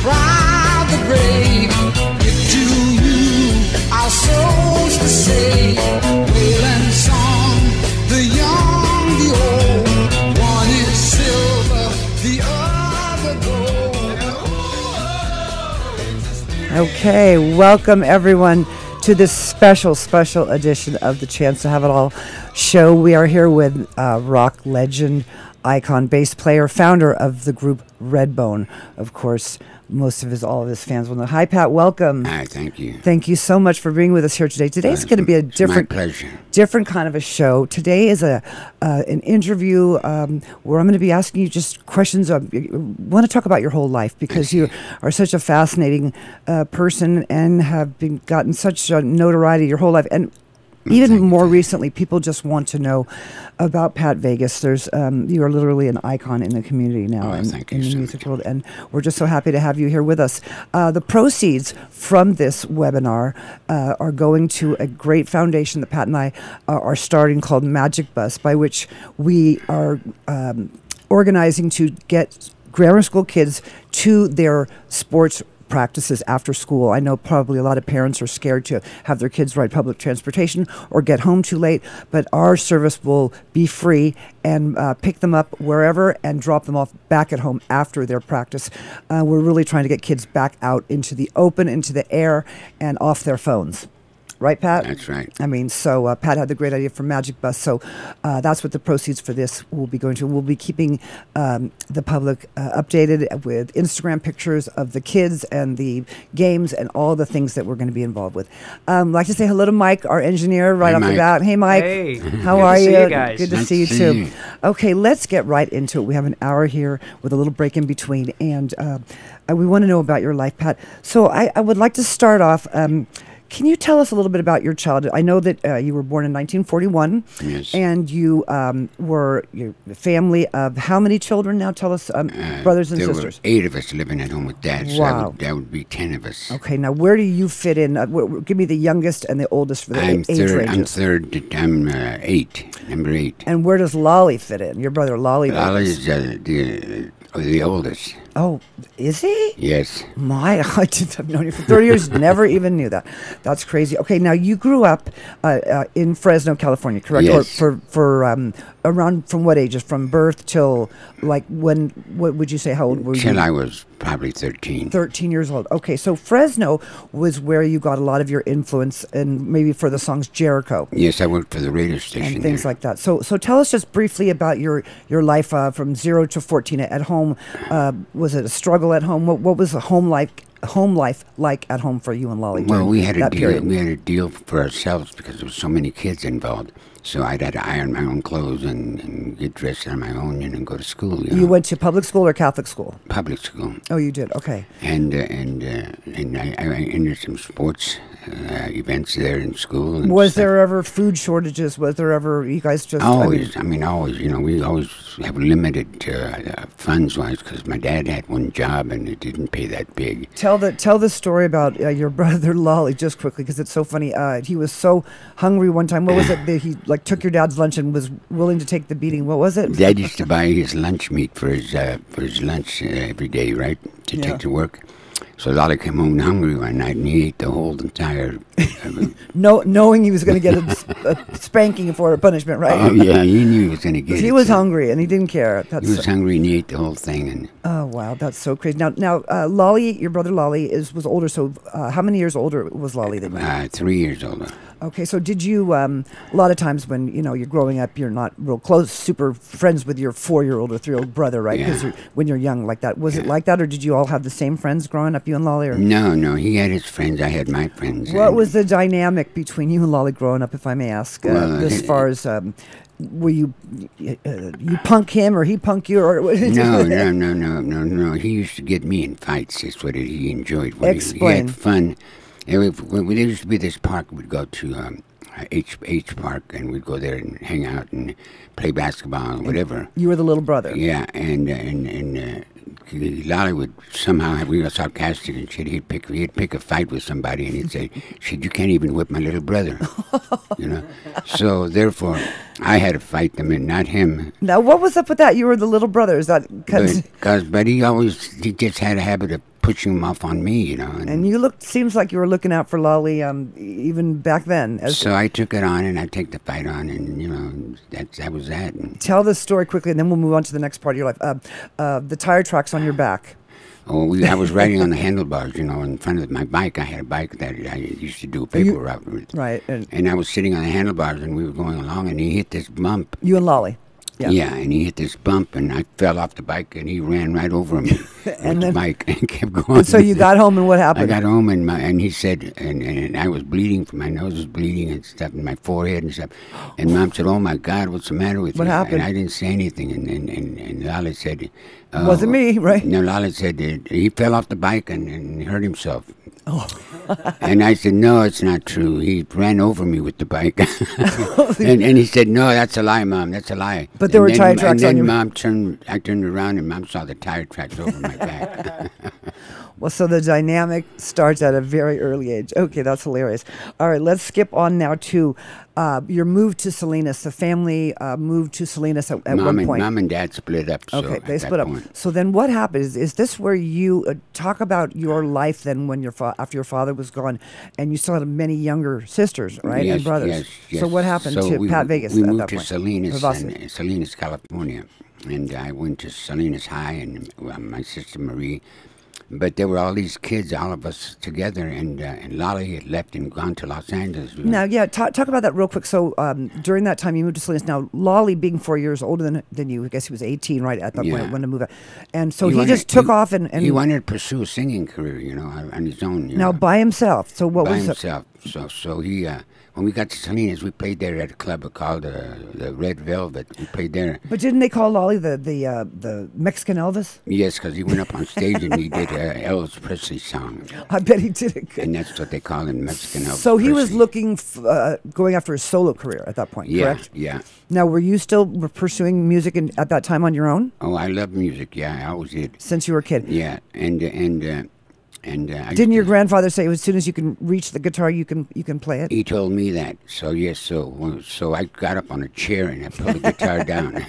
proud, the brave. If to you our souls to save, wailing song, the young, the old, one is silver, the other gold. Okay, welcome everyone to this special edition of the Chance to Have It All show. We are here with rock legend, icon, bass player, founder of the group Redbone. Of course, all of his fans will know. Hi, Pat. Welcome. Hi, thank you. Thank you so much for being with us here today. Today's going to be a different, my pleasure. Different kind of a show. Today is an interview where I'm going to be asking you just questions. I want to talk about your whole life because you are such a fascinating person and have gotten such notoriety your whole life. And even more recently, people just want to know about Pat Vegas. You are literally an icon in the community now in the music world, and we're just so happy to have you here with us. The proceeds from this webinar are going to a great foundation that Pat and I are starting called Magic Bus, by which we are organizing to get grammar school kids to their sports practices after school. I know probably a lot of parents are scared to have their kids ride public transportation or get home too late, but our service will be free and pick them up wherever and drop them off back at home after their practice. We're really trying to get kids back out into the open, into the air, and off their phones. Right, Pat? That's right. I mean, so Pat had the great idea for Magic Bus, so that's what the proceeds for this will be going to. We'll be keeping the public updated with Instagram pictures of the kids and the games and all the things that we're going to be involved with. I'd like to say hello to Mike, our engineer, right off the bat. Hey, Mike. Hey. How are you? Good to see you guys. Good to see you, too. Okay, let's get right into it. We have an hour here with a little break in between, and we want to know about your life, Pat. So I would like to start off... can you tell us a little bit about your childhood? I know that you were born in 1941. Yes. And you were your family of how many children now? Tell us, brothers and sisters. There were 8 of us living at home with Dad, so Wow. that would be 10 of us. Okay, now where do you fit in? Give me the youngest and the oldest for the age ranges. I'm third. I'm 8, number 8. And where does Lolly fit in? Your brother Lolly. Lolly is the oldest. Oh, is he? Yes. I've known you for 30 years, never even knew that. That's crazy. Okay, now you grew up in Fresno, California, correct? Yes. Or for around from what ages? From birth till like when? What would you say? How old were you? Till I was probably 13. 13 years old. Okay, so Fresno was where you got a lot of your influence, and maybe for the songs Jericho. Yes, I worked for the radio station And things there. like that. So tell us just briefly about your life from 0 to 14 at home. Was it a struggle at home? What was the home life like at home for you and Lolly? Well, we had a deal. Period? We had a deal for ourselves because there were so many kids involved. So I'd had to iron my own clothes and get dressed on my own and go to school. You went to public school or Catholic school? Public school. Oh, you did. Okay. And I entered some sports events there in school. And Was stuff. there ever food shortages? Was there ever you guys just Always. Always. We always have limited funds-wise because my dad had one job and it didn't pay that big. Tell the story about your brother Lolly just quickly because it's so funny. He was so hungry one time. What was it that he took your dad's lunch and was willing to take the beating? What was it? Dad used to buy his lunch meat for his lunch every day, right, to take to work. So Lolly came home hungry one night, and he ate the whole entire... knowing he was going to get a spanking for a punishment, right? Oh, yeah, he knew he was going to get it. He was hungry, and he didn't care. He was hungry, and he ate the whole thing. And oh, wow, that's so crazy. Now, Lolly, your brother Lolly, was older, so how many years older was Lolly than you? 3 years older. Okay, so did you, a lot of times when, you're growing up, you're not real close, super friends with your 4-year-old or 3-year-old brother, right? Because when you're young like that. Was it like that, or did you all have the same friends growing up, you and Lolly? Or? No, he had his friends, I had my friends. What was the dynamic between you and Lolly growing up, if I may ask, as far as... were you punk him or he punk you? Or No. He used to get me in fights. That's what he enjoyed. Explain. He had fun. There used to be this park we'd go to, H Park, and we'd go there and hang out and play basketball or whatever. You were the little brother. Yeah, and Lolly would somehow, we were sarcastic and shit, he'd pick a fight with somebody and he'd say, shit, you can't even whip my little brother. So therefore, I had to fight them and not him. Now, what was up with that? You were the little brother. Is that but he just had a habit of pushing them off on me, And you seems like you were looking out for Lolly even back then. So I took it on, and I take the fight on, and that was that. And tell the story quickly, and then we'll move on to the next part of your life. The tire tracks on your back. Oh, I was riding on the handlebars, in front of my bike. I had a bike that I used to do paper route with. Right. And I was sitting on the handlebars, and we were going along, and he hit this bump. You and Lolly. Yeah, and he hit this bump, and I fell off the bike, and he ran right over me with the bike and kept going. And so you got home, and what happened? I got home, and he said, and I was bleeding, my nose was bleeding and stuff, and my forehead and stuff. And Mom said, "Oh my God, what's the matter with you?" What happened? And I didn't say anything, and Lolly said, "Wasn't me, right?" No, Lolly said he fell off the bike and hurt himself. Oh. And I said, "No, it's not true. He ran over me with the bike." and he said, "No, that's a lie, Mom. That's a lie." But there were tire tracks on your... I turned around, and Mom saw the tire tracks over my back. Well, so the dynamic starts at a very early age. Okay, that's hilarious. All right, let's skip on now to your move to Salinas. The family moved to Salinas at one point. Mom and Dad split up. Okay, they split up. So then what happened? Is this where you talk about your life then when after your father was gone, and you still had many younger sisters, right, yes, and brothers? Yes. So what happened to Pat Vegas we at moved that to point? Salinas, California. And I went to Salinas High, and my sister Marie. But there were all these kids, all of us together, and Lolly had left and gone to Los Angeles. Now, talk about that real quick. So during that time, you moved to Salinas. Now, Lolly, being 4 years older than you, I guess he was 18, right, at that point when to move out. And so he just took off and... He wanted to pursue a singing career, on his own. Now, by himself. So what by was... himself. So he... when we got to Salinas, we played there at a club called the Red Velvet. We played there. But didn't they call Lolly the Mexican Elvis? Yes, because he went up on stage and he did Elvis Presley song. I bet he did it good. And that's what they call him, Mexican Elvis So he was Presley. looking, going after a solo career at that point, correct? Yeah. Now, were you still pursuing music at that time on your own? Oh, I love music. Yeah, I always did. Since you were a kid? Yeah, and didn't your grandfather say as soon as you can reach the guitar, you can play it? He told me that. So yes, so I got up on a chair and I pulled the guitar down.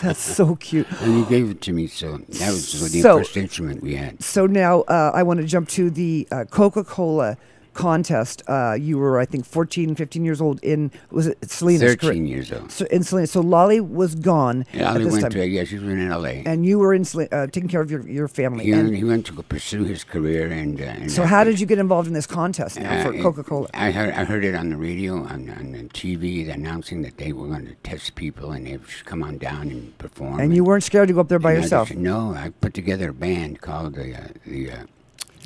That's so cute. And he gave it to me. So that was the first instrument we had. So now I want to jump to the Coca-Cola contest. You were, I think, 14, 15 years old was it Salinas? 13 years old. So in Salinas. So Lolly was gone. Lolly went to, she was in L.A. And you were in taking care of your family. He went to go pursue his career. And so how did you get involved in this contest now for Coca-Cola? I heard it on the radio, on TV, announcing that they were going to test people and they should come on down and perform. And you weren't scared to go up there by yourself? No, I put together a band called the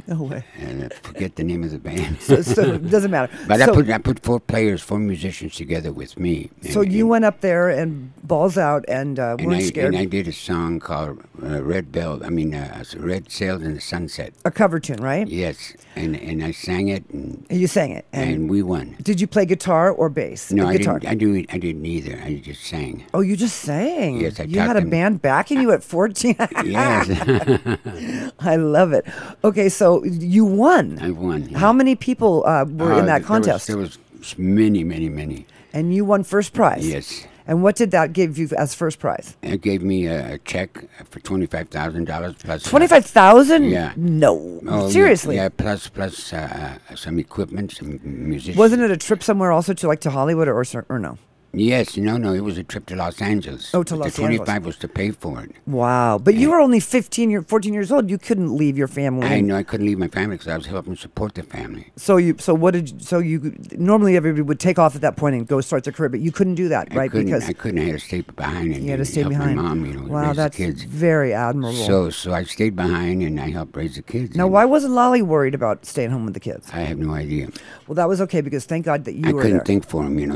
No way. And I forget the name of the band. so it doesn't matter. But I put four musicians together with me. So you went up there and balls out and weren't scared? And I did a song called Red Sails in the Sunset. A cover tune, right? Yes. And I sang it. And you sang it. And we won. Did you play guitar or bass? No, guitar. I didn't either. I just sang. Oh, you just sang? Yes, You had a band backing you at 14? Yes. I love it. Okay, so you won. I won. Yeah. How many people were in that contest? There was many, many, many. And you won first prize? Yes. And what did that give you as first prize? It gave me a check for $25,000 plus. $25,000? Yeah. No. Oh, Seriously? Yeah, plus some equipment, some musicians. Wasn't it a trip somewhere also to Hollywood or no? Yes, no, it was a trip to Los Angeles. Oh, to Los Angeles. The 25 was to pay for it. Wow. But you were only 14 years old. You couldn't leave your family. I know, I couldn't leave my family because I was helping support the family. So normally everybody would take off at that point and go start their career, but you couldn't do that, right? I couldn't. I had to stay behind and you had to stay help behind. my mom, wow, raise that's the kids. very admirable. So I stayed behind and I helped raise the kids. Now, why wasn't Lolly worried about staying home with the kids? I have no idea. Well, that was okay because thank God that you were there. I couldn't think for him, No.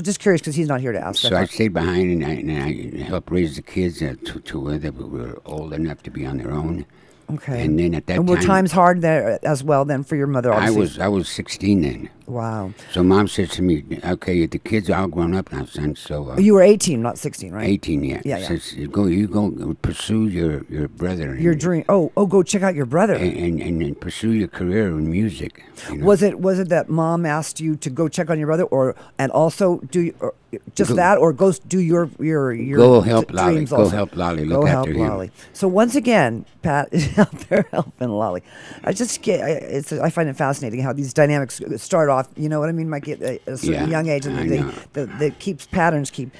I was just curious because he's not here to ask. So I stayed behind and I helped raise the kids to where they were old enough to be on their own. Okay. And then at that time... And were times hard there as well then for your mother, obviously? I was 16 then. Wow. So Mom says to me, okay, the kids are all grown up now, son, so... you were 18, not 16, right? 18, yeah. Yeah. Says, you go pursue your brother. Your dream. Oh, go check out your brother. And pursue your career in music. Was it that Mom asked you to go check on your brother and also just that, or go do your Go help Lolly. dreams Go also? help Lolly. Go Look help after him. Lolly. So once again, Pat is out there helping Lolly. I just get, I find it fascinating how these dynamics start off. You know what I mean? Might get at a certain young age, and I they know. the keeps patterns keep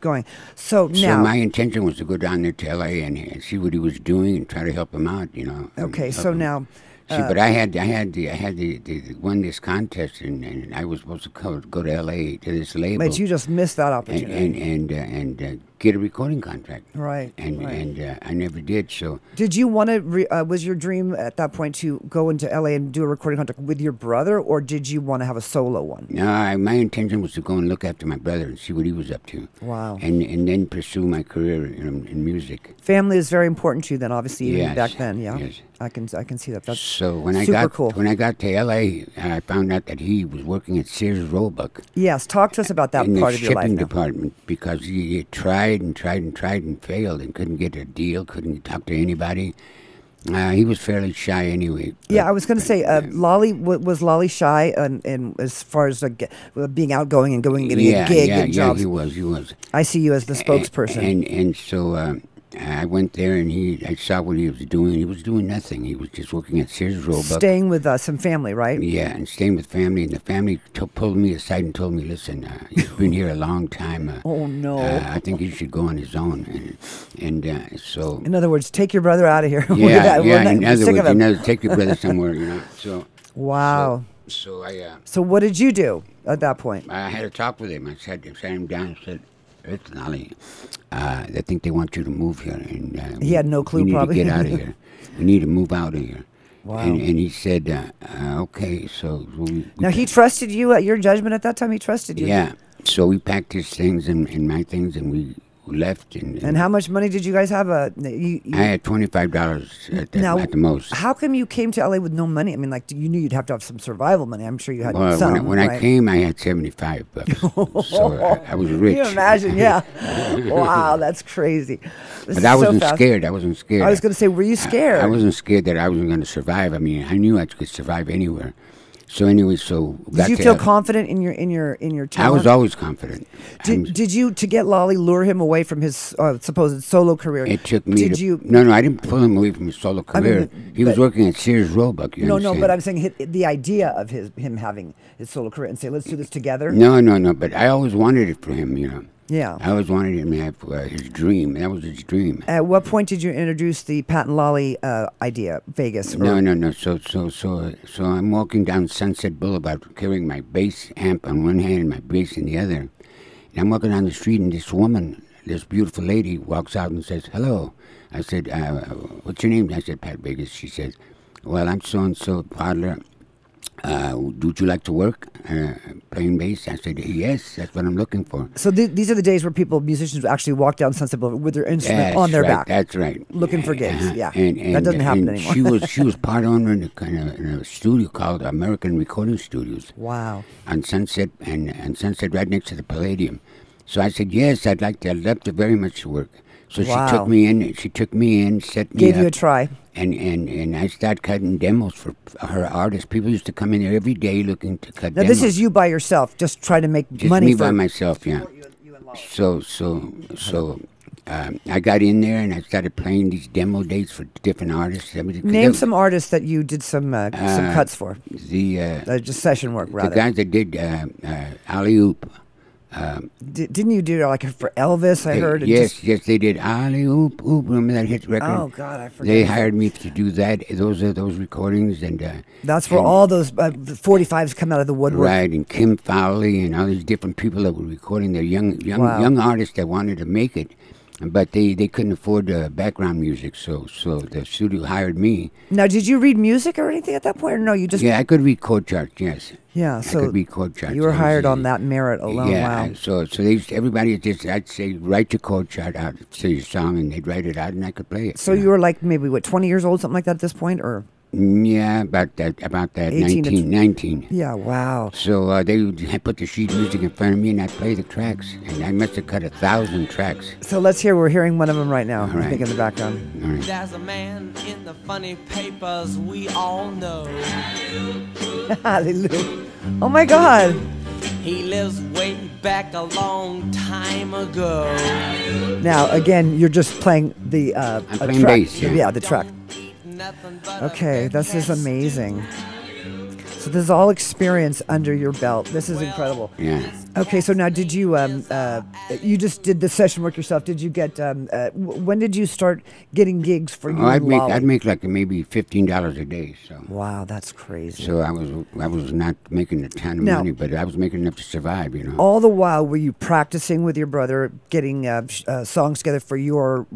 going. So So now, my intention was to go down there to L.A. and see what he was doing and try to help him out. You know. okay. Help So him. now. See, but I had won this contest, and I was supposed to go to L.A. to this label. But you just missed that opportunity. and get a recording contract. Right. And I never did. So Did you want to? Was your dream at that point to go into LA and do a recording contract with your brother, or did you want to have a solo one? no, my intention was to go and look after my brother and see what he was up to. Wow. And then pursue my career in music. Family is very important to you, then, obviously, even Yes, back then. Yeah. yes. I can see that. That's So when super cool. when I got to L.A., I found out that he was working at Sears Roebuck. Yes. Talk to us about that in part the of your life shipping now. department, because he tried and failed and couldn't get a deal, couldn't talk to anybody. He was fairly shy anyway. Yeah, I was going to say, Lolly was Lolly shy, and as far as like, being outgoing and going and getting a gig and jobs. he was. I see you as the spokesperson. And so I went there and I saw what he was doing. He was doing nothing. He was just working at Sears Roebuck. Staying with some family, right? Yeah, and staying with family. And the family pulled me aside and told me, listen, he's been here a long time. Oh, no. I think he should go on his own. And so... In other words, take your brother out of here. Yeah, We're not in other sick of him. words, take your brother somewhere, you know. So... Wow. So I... So what did you do at that point? I had a talk with him. I sat him down and said, listen, Ollie, I think they want you to move here. And He had no clue, we need probably. to get out of here. We need to move out of here. Wow. And he said, okay, so... Now, he trusted you at your judgment at that time? He trusted you? Yeah. So we packed his things and my things, and we left. And how much money did you guys have? I had $25 at the most. How come you came to LA with no money? I mean, like, you knew you'd have to have some survival money. I'm sure you had Well, some. when I came, I had $75. So I was rich. Can you imagine? Yeah. Wow, that's crazy. This But is I so wasn't fast. scared. I wasn't scared. I was going to say, were you scared? I wasn't scared that I wasn't going to survive. I mean, I knew I could survive anywhere. So anyway, Did you feel confident in your talent? I was always confident. Did you, to get Lolly, lure him away from his supposed solo career? It took me. No, I didn't pull him away from his solo career. He was working at Sears Roebuck. You understand? But I'm saying the idea of him having his solo career and say, let's do this together. No. But I always wanted it for him. You know. Yeah. I always wanted him to have his dream. That was his dream. At what point did you introduce the Pat and Lolly idea, Vegas? No. So I'm walking down Sunset Boulevard carrying my bass amp on one hand and my bass in the other. And I'm walking down the street, and this woman, this beautiful lady, walks out and says, hello. I said, what's your name? I said, Pat Vegas. She says, well, I'm so-and-so Podler. Would you like to work playing bass? I said, yes, that's what I'm looking for. So these are the days where musicians actually walk down Sunset Boulevard with their instrument on their back. That's right. Looking for gigs, yeah. And that doesn't happen anymore. She was part owner in a studio called American Recording Studios. Wow. On Sunset, and Sunset right next to the Palladium. So I said, yes, I'd love to very much work. So Wow. she took me in, set me Gave up. you a try. And I started cutting demos for her artists. People used to come in there every day looking to cut Now, demos. this is you by yourself, just trying to make Just money me for by myself, yeah. So I got in there and I started playing these demo dates for different artists. Name some artists that you did some cuts for. Just session work, rather. The guys that did Alley Oop. Didn't you do like for Elvis? I heard. Yes, they did Alley Oop Oop. Remember that hit record? Oh God, I forgot. They hired me to do that. Those recordings, and that's where all those 45s come out of the woodwork. Right, and Kim Fowley and all these different people that were recording. They're young artists that wanted to make it. But they couldn't afford background music, so the studio hired me. Now, did you read music or anything at that point, or no? You just I could read chord charts, yes. Yeah, so I could read chord charts. You were hired on that merit alone. Yeah, wow. So everybody just, I'd say, write your chord chart out, say your song, and they'd write it out, and I could play it. So you were like maybe 20 years old, something like that at this point, or? Yeah, about that, 19. Yeah, wow. So they would put the sheet music in front of me, and I'd play the tracks. And I must have cut 1,000 tracks. So let's hear, we're hearing one of them right now, All right. I think, in the background. All right. There's a man in the funny papers we all know. Hallelujah. Oh my God. He lives way back a long time ago. Now, again, you're just playing the I'm a playing track. bass, yeah. The track. Nothing but a Okay, this is fantastic amazing. So this is all experience under your belt. This is incredible. Yeah. Okay, so now did you you just did the session work yourself? Did you get when did you start getting gigs for you? Oh, and Lolly? I'd make like maybe $15 a day. So Wow, that's crazy. so I was not making a ton of Now- money, but I was making enough to survive. You know. All the while, were you practicing with your brother, getting songs together for your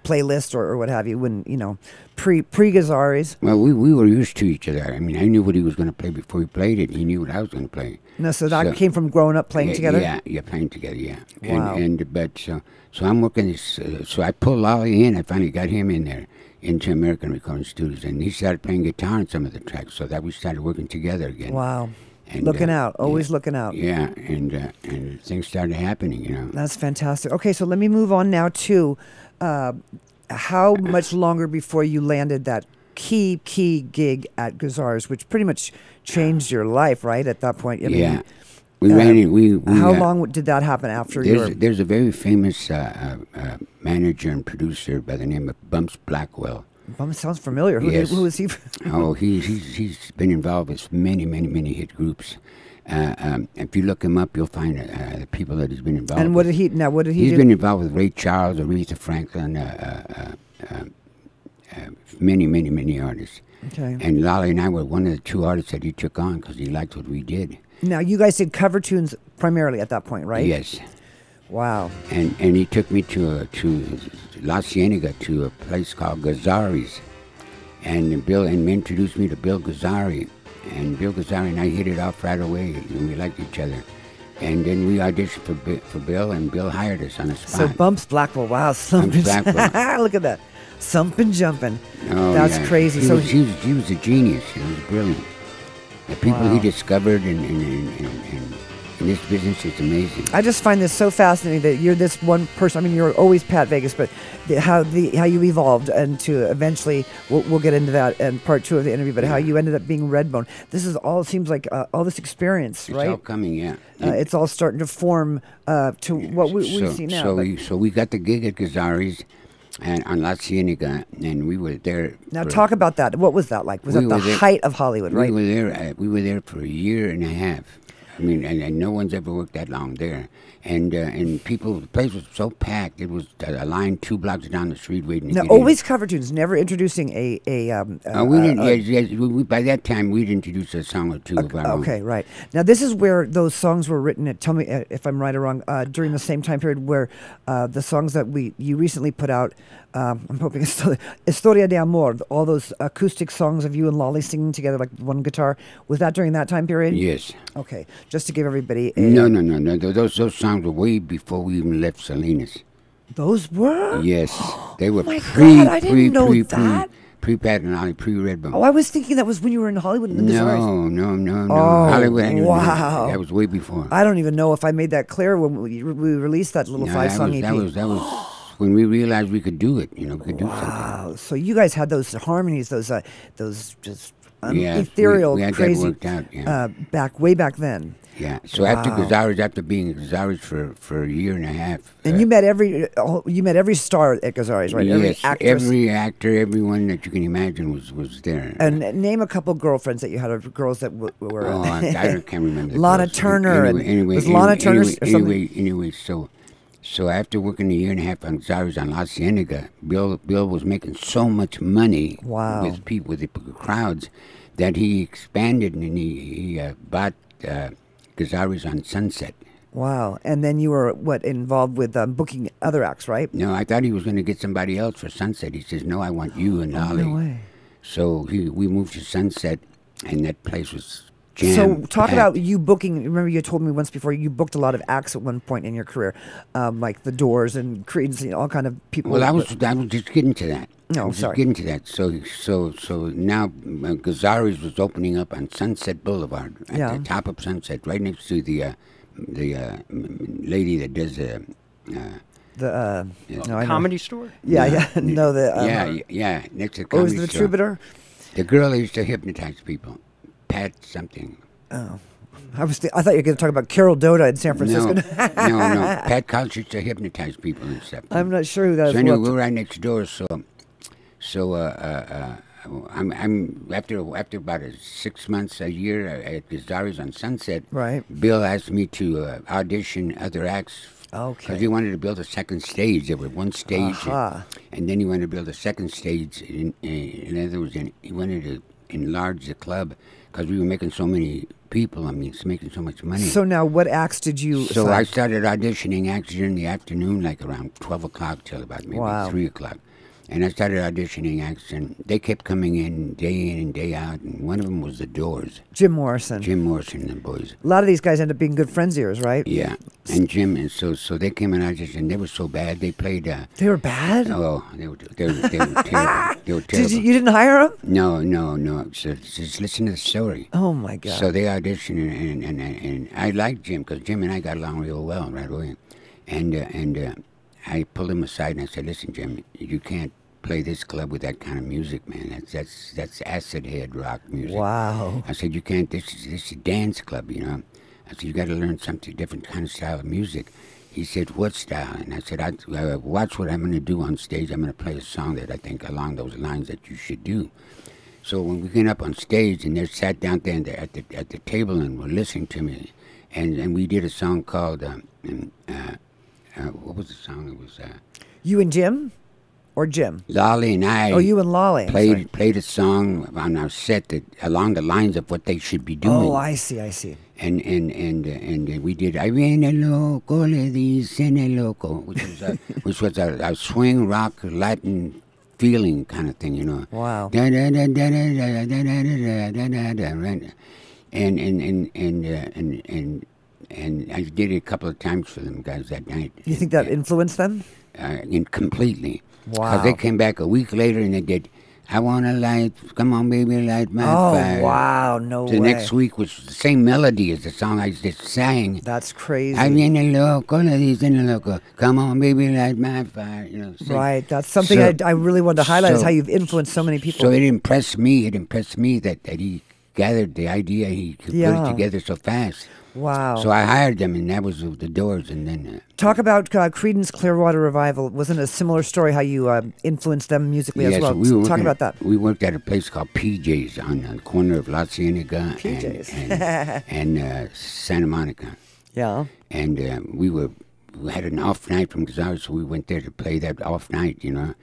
playlist or what have you? When pre Gazaris. Well, we were used to each other. I mean, I knew what he was going to play before he played it. He knew what I was going to play. No, so that came from growing up playing together. Yeah, playing together. Yeah. Wow. But so I'm working this. So I pulled Lolly in. I finally got him in there into American Recording Studios, and he started playing guitar on some of the tracks. So that we started working together again. Wow. And, Looking out, always yeah, looking out. Yeah, and things started happening. You know. That's fantastic. Okay, so let me move on now to how much longer before you landed that key gig at Gazaris, which pretty much changed your life, right? At that point, I mean, Yeah. We ran it. We how long did that happen after your? There's a very famous manager and producer by the name of Bumps Blackwell. Sounds familiar. Yes. Who is he? Oh, he's been involved with many hit groups. If you look him up, you'll find the people that he's been involved. And what did he? Now, what did he He's do? been involved with Ray Charles, Aretha Franklin, many artists. Okay. And Lolly and I were one of the two artists that he took on because he liked what we did. Now, you guys did cover tunes primarily at that point, right? Yes. Wow. And he took me to La Cienega to a place called Gazaris, and Bill introduced me to Bill Gazzari, and Bill Gazzari and I hit it off right away, and we liked each other. And then we auditioned for Bill, and Bill hired us on the spot. So Bumps Blackwell, wow, something. Look at that, something jumping. Oh, That's yeah. crazy. He So was a genius. He was brilliant. The people he discovered in this business is amazing. I just find this so fascinating that you're this one person. I mean, you're always Pat Vegas, but how you evolved and to eventually we'll get into that in part 2 of the interview. But how you ended up being Redbone. This is all seems like all this experience, It's right? all coming, yeah. It's all starting to form to what we see now. So we got the gig at Gazzari's and on La Cienega, and we were there. Now talk about that. What was that like? Was that the height of Hollywood, right? We were there for a year and a half. I mean, and no one's ever worked that long there. And people, the place was so packed. It was a line 2 blocks down the street waiting to Now, get always cover tunes, never introducing we didn't. By that time, we'd introduced a song or two of our own. Okay, right. Now, this is where those songs were written. Tell me if I'm right or wrong. During the same time period where the songs that you recently put out, I'm hoping it's still Historia de Amor, all those acoustic songs of you and Lolly singing together, like one guitar. Was that during that time period? Yes. Okay, just to give everybody. No. Those songs were way before we even left Salinas. Those were. Yes, they were my God, I didn't know that. Pre-Pat and Holly, pre-Redbone. Oh, I was thinking that was when you were in Hollywood in the Gazaris. No. Oh, Hollywood. wow. That was way before. I don't even know if I made that clear when we released that little 5-song EP. That was when we realized we could do it. We could do something. Wow! So you guys had those harmonies, those just Yeah, ethereal, we had crazy. that worked out. Yeah. Way back then. Yeah. So after being at Gazaris for a year and a half. And you met every star at Gazaris, right? Yes, every actress. every actor, everyone that you can imagine was there. And name a couple girlfriends that you had, or girls that were. Oh, I can't remember. Lana Turner. Was Lana Turner or something? Anyway, so after working a year and a half on Gazaris on La Cienega, Bill was making so much money with people, with the crowds, that he expanded and he bought Gazaris on Sunset. Wow. And then you were, involved with booking other acts, right? No, I thought he was going to get somebody else for Sunset. He says, no, I want you and Lolly. No way. So we moved to Sunset, and that place was jam. So talk about you booking. Remember you told me once before you booked a lot of acts at one point in your career, like the Doors and Creedence, all kind of people. Well, I was just getting to that. No, sorry. Getting to that. So now Gazaris was opening up on Sunset Boulevard, at the top of Sunset, right next to the lady that does Comedy store. Yeah. No, next to the comedy the store. Troubadour? The girl that used to hypnotize people, Pat something. Oh, I thought you were going to talk about Carol Doda in San Francisco. No. Pat Collins used to hypnotize people and stuff. I'm not sure who that is. So anyway, we're right next door. I'm after about 6 months, a year at Gazzari's on Sunset. Right. Bill asked me to audition other acts. Okay. Because he wanted to build a second stage. There was one stage, and then he wanted to build a second stage. In other words, he wanted to enlarge the club because we were making so many people. I mean, it's making so much money. So now, what acts did you? So I started auditioning acts during the afternoon, like around 12 o'clock till about maybe 3 o'clock. And I started auditioning acts, and they kept coming in and day out. And one of them was The Doors. Jim Morrison And the boys. A lot of these guys end up being good friends of yours, right? Yeah. And Jim, and so they came and auditioned. They were so bad. They played. They were bad? Oh, they were terrible. They were terrible. You didn't hire them? No. So just listen to the story. Oh my God. So they auditioned, and I liked Jim because Jim and I got along real well right away. And I pulled him aside and I said, "Listen, Jim, you can't play this club with that kind of music, man. That's acid head rock music." Wow. I said, "You can't. This is a dance club, you know." I said, "You got to learn something different kind of style of music." He said, "What style?" And I said, "Watch what I'm going to do on stage. I'm going to play a song that I think along those lines that you should do." So when we went up on stage and they sat down there at the table and were listening to me, and we did a song called what was the song? It was you and Jim, or Jim? Lolly and I. Oh, you and Lolly. Played a song on our set that along the lines of what they should be doing. Oh, I see. And we did "I viene loco le dicen loco," which was a swing rock Latin feeling kind of thing, you know. Wow. And I did it a couple of times for them guys that night. You think that influenced them? Completely. Wow. Because they came back a week later and they did "I Wanna Light, Come On Baby, Light My Fire." Oh, wow, no way. The next week was the same melody as the song I just sang. That's crazy. "I viene loco, le dicen loco, come on baby, light my fire." You know. Right, that's something I really wanted to highlight is how you've influenced so many people. So it impressed me. that he gathered the idea. He could put it together so fast. Wow. So I hired them, and that was The Doors. And then talk about Creedence Clearwater Revival. Wasn't it a similar story how you influenced them musically as well? Talk about that. We worked at a place called PJ's on the corner of La Cienega and Santa Monica. Yeah. And we had an off night from Gazzara, so we went there to play that off night, you know.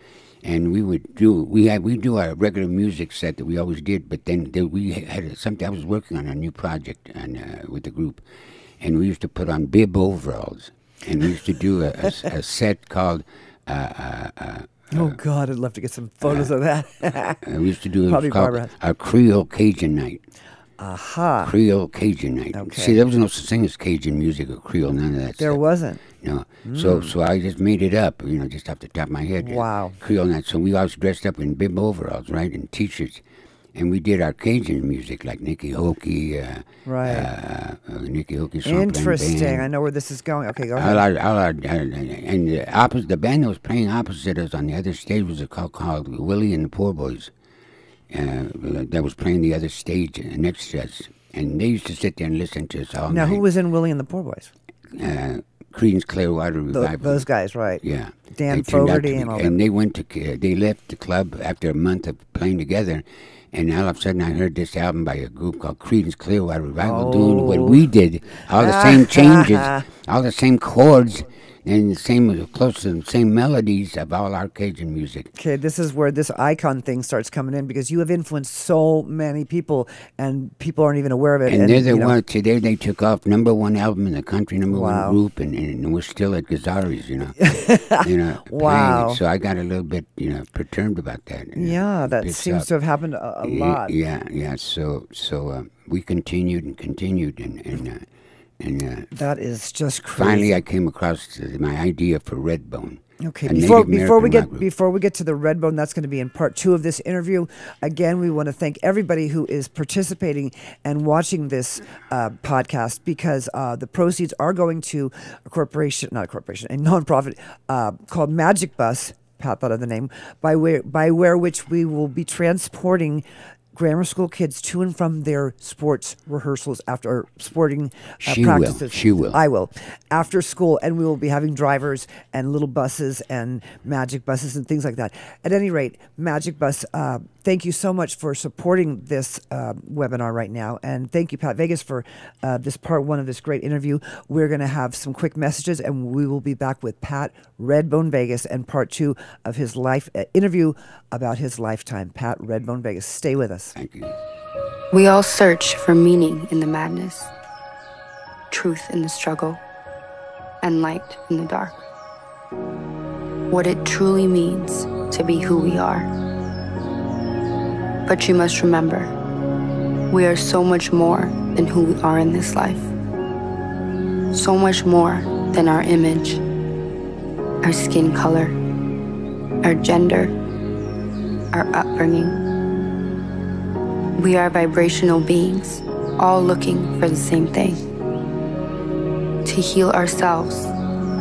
And we do our regular music set that we always did, but then we had something. I was working on a new project with the group, and we used to put on bib overalls, and we used to do a set called. Oh God, I'd love to get some photos of that. We used to do it was called a Creole Cajun night. Aha. Creole Cajun night. Okay. See, there was no such thing as Cajun music or Creole, none of that. There wasn't. No. So I just made it up, you know, just off the top of my head. Wow. Creole night. So we always dressed up in bib overalls, right, and T-shirts. And we did our Cajun music, like Nicky Hokey. Right. Nicky Hokey. Interesting. Band. I know where this is going. Okay, go ahead. And the band that was playing opposite us on the other stage was called Willie and the Poor Boys. That was playing the other stage next to us. And they used to sit there and listen to us all night. Now, who was in Willie and the Poor Boys? Creedence Clearwater Revival. Those guys, right. Yeah. Dan Fogerty and all that. And they left the club after a month of playing together. And all of a sudden I heard this album by a group called Creedence Clearwater Revival doing what we did. All the same changes, all the same chords, and close to the same melodies of all our Cajun music. Okay, this is where this icon thing starts coming in because you have influenced so many people, and people aren't even aware of it. And they're the one today. They took off #1 album in the country, #1 group, and we're still at Gazzari's, you know. Wow. So I got a little bit, perturbed about that. Yeah, that seems to have happened a lot. Yeah. So we continued and that is just crazy. Finally, I came across my idea for Redbone. Okay, before we get to the Redbone, that's going to be in part 2 of this interview. Again, we want to thank everybody who is participating and watching this podcast because the proceeds are going to a nonprofit called Magic Bus. Pat thought of the name by which we will be transporting grammar school kids to and from their sports rehearsals after sporting She practices. will. She will. I will. After school, and we will be having drivers and little buses and magic buses and things like that. At any rate, Magic Bus, thank you so much for supporting this webinar right now. And thank you, Pat Vegas, for this part one of this great interview. We're going to have some quick messages, and we will be back with Pat Redbone Vegas and part two of his life interview about his lifetime. Pat Redbone Vegas. Stay with us. Thank you. We all search for meaning in the madness, truth in the struggle, and light in the dark. What it truly means to be who we are. But you must remember, we are so much more than who we are in this life. So much more than our image, our skin color, our gender, our upbringing. We are vibrational beings, all looking for the same thing: to heal ourselves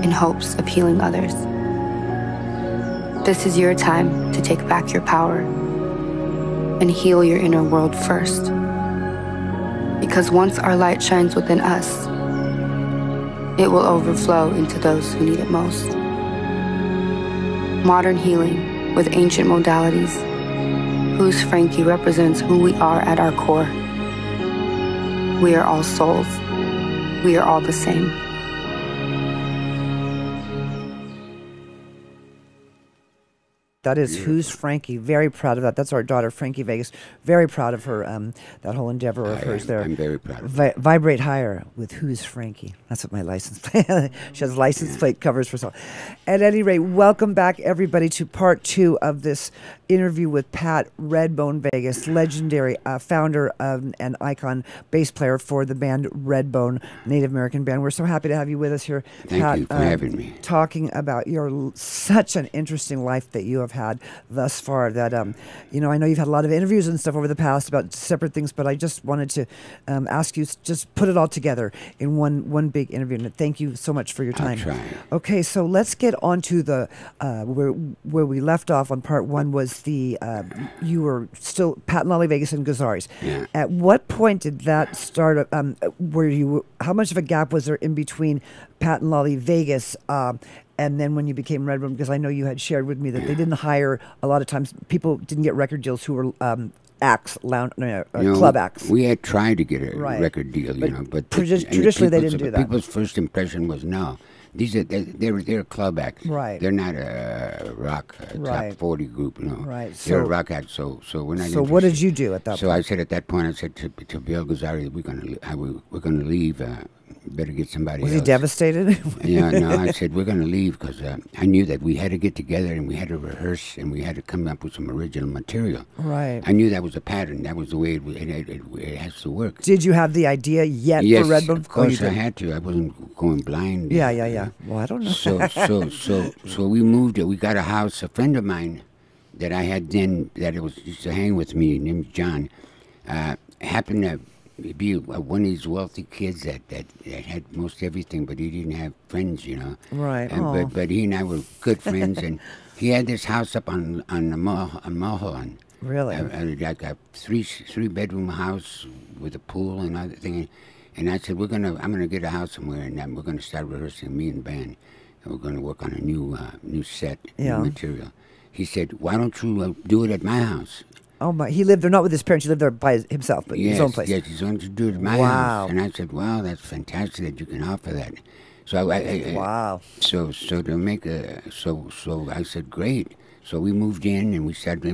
in hopes of healing others. This is your time to take back your power and heal your inner world first. Because once our light shines within us, it will overflow into those who need it most. Modern healing with ancient modalities, whose Frankie represents who we are at our core. We are all souls. We are all the same. That is Who's Frankie. Very proud of that. That's our daughter, Frankie Vegas. Very proud of her, that whole endeavor of hers there. I'm very proud of her. Vibrate higher with Who's Frankie. That's what my license plate. She has license plate covers for herself. At any rate, welcome back, everybody, to part two of this interview with Pat Redbone Vegas, legendary founder and icon bass player for the band Redbone, Native American band. We're so happy to have you with us here, Thank Pat, you for having me. talking about your such an interesting life that you have had thus far. That I know you've had a lot of interviews and stuff over the past about separate things, but I just wanted to ask you just put it all together in one big interview. And thank you so much for your time. I'll try. Okay, so let's get on to the where we left off on part one was the you were still Pat and Lolly Vegas and Gazaris. Yeah. At what point did that start? How much of a gap was there in between Pat and Lolly Vegas and then when you became Redbone? Because I know you had shared with me that they didn't hire a lot of times. People didn't get record deals who were acts, club acts. We had tried to get a Right. record deal, but traditionally they didn't do that. People's first impression was no. They're club acts. Right. They're not a rock Right. top 40 group. No. Right. They're a So- rock act. So we're not. So what did interested. you do at that So point? I said at that point, I said to Bill Gazzari, we're gonna leave. Better get somebody Was else. he devastated? Yeah, no, I said, we're going to leave because I knew that we had to get together and we had to rehearse and we had to come up with some original material. Right. I knew that was a pattern. That was the way it has to work. Did you have the idea yet Yes, for Redbone? of course you I did. had to. I wasn't going blind. Yeah. Well, I don't know. So we moved. We got a house. A friend of mine that I had then that used to hang with me, named John, happened to be one of these wealthy kids that had most everything, but he didn't have friends, Right. And, but he and I were good friends, and he had this house up on Mulholland. Really? Like a three bedroom house with a pool and other thing. And I said, I'm gonna get a house somewhere, and we're gonna start rehearsing, me and the band, and we're gonna work on a new set, Yeah. new material. He said, why don't you do it at my house? Oh my! He lived there not with his parents. He lived there by himself, but his own place. Yes, he's going to do it at my Wow. house. And I said, "Wow, that's fantastic that you can offer that." So I Wow. So to make so I said, "Great." So we moved in and we started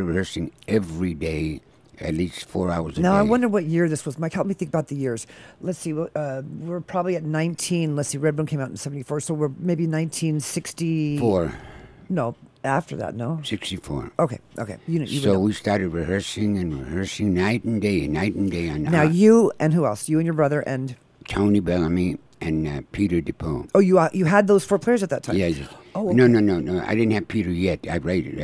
rehearsing every day, at least 4 hours a day. Now I wonder what year this was. Mike, help me think about the years. Let's see. We're probably at 19. Let's see. Redbone came out in 74, so we're maybe 1960. 4, No, after that. No. 64. Okay. You would So know. we started rehearsing night and day. On Now you and who else? You and your brother and Tony Bellamy and Peter DePaul. oh, you had those 4 players at that time. Yeah. Oh, No. I didn't have Peter yet.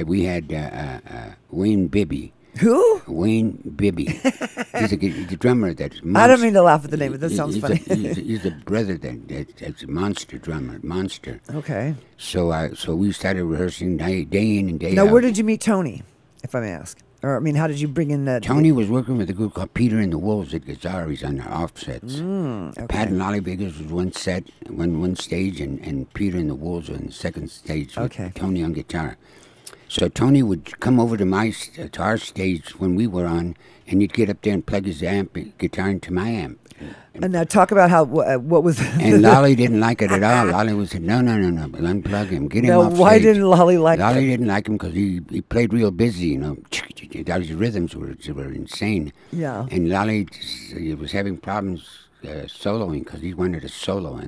We had Wayne Bibby. Who? Wayne Bibby. He's the drummer that's I don't mean to laugh at the name, but that sounds funny. He's a brother that's a monster drummer. Monster. Okay. So we started rehearsing day in and day Now, out. where did you meet Tony, if I may ask? Or, I mean, how did you bring in that? Tony was working with a group called Peter and the Wolves at guitar. He's on their offsets. Okay. Pat and Lolly Biggers was one set, one stage, and Peter and the Wolves were in the second stage with Okay. Tony on guitar. So Tony would come over to our stage when we were on, and he'd get up there and plug his guitar into my amp. And now talk about how what was. And Lolly didn't like it at all. Lolly was said, no, unplug him, get him Now, off stage. why didn't Lolly like Lolly it? didn't like him because he played real busy, you know. His rhythms were insane. Yeah. And Lolly he was having problems soloing because he wanted a solo.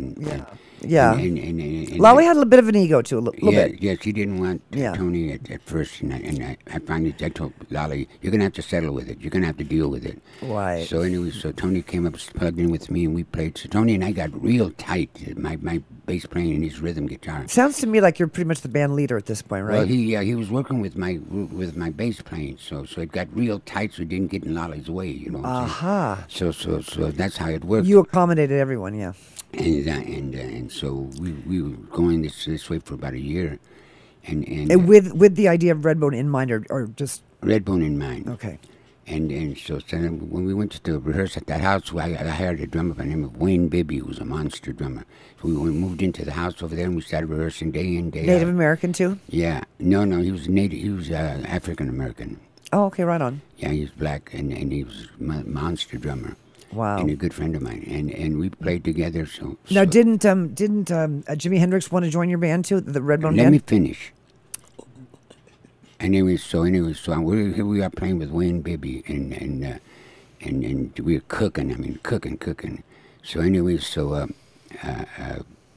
Yeah. And Lolly had a little bit of an ego too, a little bit. Yes, he didn't want Yeah. Tony at first, and I finally told Lolly, "You're gonna have to settle with it. You're gonna have to deal with it." Right. So anyway, Tony came up, plugged in with me, and we played. So Tony and I got real tight. My bass playing and his rhythm guitar. Sounds to me like you're pretty much the band leader at this point, right? Well, he was working with my bass playing, so it got real tight, so it didn't get in Lolly's way, you know. Aha. So that's how it worked. You accommodated everyone, yeah. And so we were going this way for about a year, and with the idea of Redbone in mind, or just Redbone in mind. okay. And so when we went to rehearse at that house, I hired a drummer by the name of Wayne Bibby, who was a monster drummer. So we moved into the house over there, and we started rehearsing day in, day out. Native American too? Yeah. No, he was native. He was African American. Oh, okay, right on. Yeah, he was black, and he was a monster drummer. Wow. And a good friend of mine, and we played together. So Now, didn't Jimi Hendrix want to join your band too, the Redbone let band? me finish. Anyway, so here we are playing with Wayne Bibby, and we were cooking. I mean, cooking. So anyway,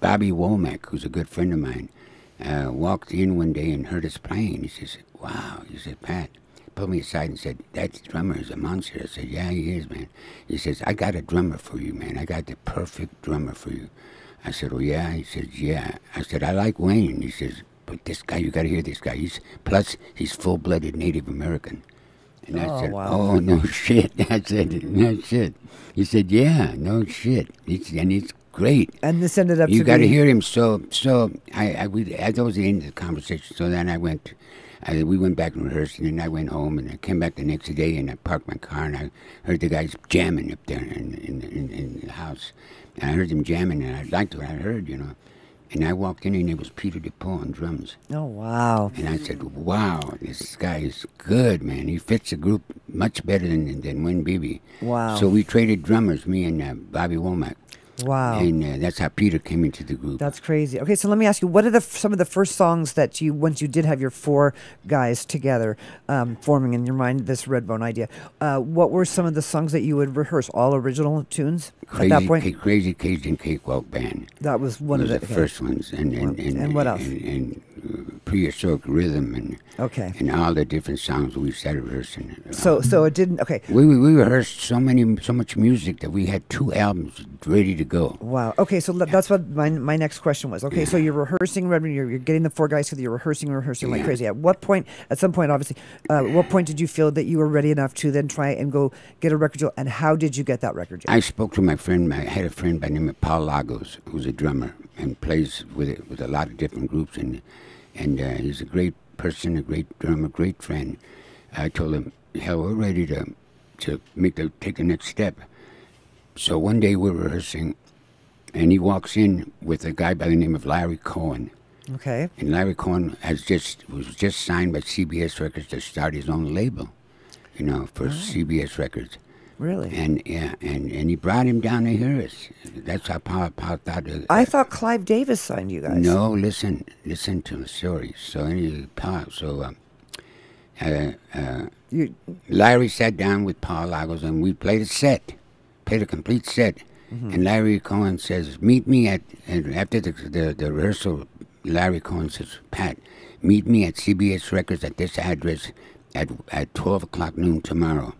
Bobby Womack, who's a good friend of mine, walked in one day and heard us playing. He says, "Wow!" He said, "Pat," pulled me aside and said, "That drummer is a monster." I said, "Yeah, he is, man." He says, "I got a drummer for you, man. I got the perfect drummer for you." I said, "Oh yeah?" He says, "Yeah." I said, "I like Wayne." He says, "But this guy, you got to hear this guy. He's full-blooded Native American." And I said, wow. "Oh, no shit." I said, "No shit." He said, "Yeah, no shit." And it's great. And this ended up You to got to be hear him. So that was the end of the conversation. So then we went back and rehearsed, and then I went home, and I came back the next day, and I parked my car, and I heard the guys jamming up there in the house. And I heard them jamming, and I liked what I heard, you know. And I walked in, and it was Peter DePaul on drums. Oh, wow. And I said, "Wow, this guy is good, man. He fits the group much better than Wayne Bibby." Wow. So we traded drummers, me and Bobby Womack. Wow. And that's how Peter came into the group. That's crazy. Okay, so let me ask you, what are some of the first songs that once you did have your four guys together, forming in your mind this Redbone idea, what were some of the songs that you would rehearse? All original tunes at that point? Crazy Cajun Cakewalk Band. That was one of the the first ones. And what else? And prehistoric rhythm and all the different songs we started rehearsing. So it didn't, okay. We rehearsed so much music that we had 2 albums ready to go. Wow. Okay, so that's what my next question was. Okay, so you're rehearsing Redbone, you're getting the 4 guys together, you're rehearsing like crazy. At some point, obviously, what point did you feel that you were ready enough to then try and go get a record deal, and how did you get that record deal? I spoke to my friend. I had a friend by the name of Paul Lagos, who's a drummer and plays with a lot of different groups, and he's a great person, a great drummer, great friend. I told him, "Hell, we're ready to take the next step." So one day we're rehearsing, and he walks in with a guy by the name of Larry Cohen. Okay. And Larry Cohen was just signed by CBS Records to start his own label, you know, for CBS Records. Really? And he brought him down to hear us. That's how Paul thought. I thought Clive Davis signed you guys. No, listen to the story. So anyway, Larry sat down with Paul Lagos, and we played a complete set. Mm-hmm. And Larry Cohen says, "Meet me after the rehearsal." Larry Cohen says, "Pat, meet me at CBS Records at this address at 12 o'clock noon tomorrow."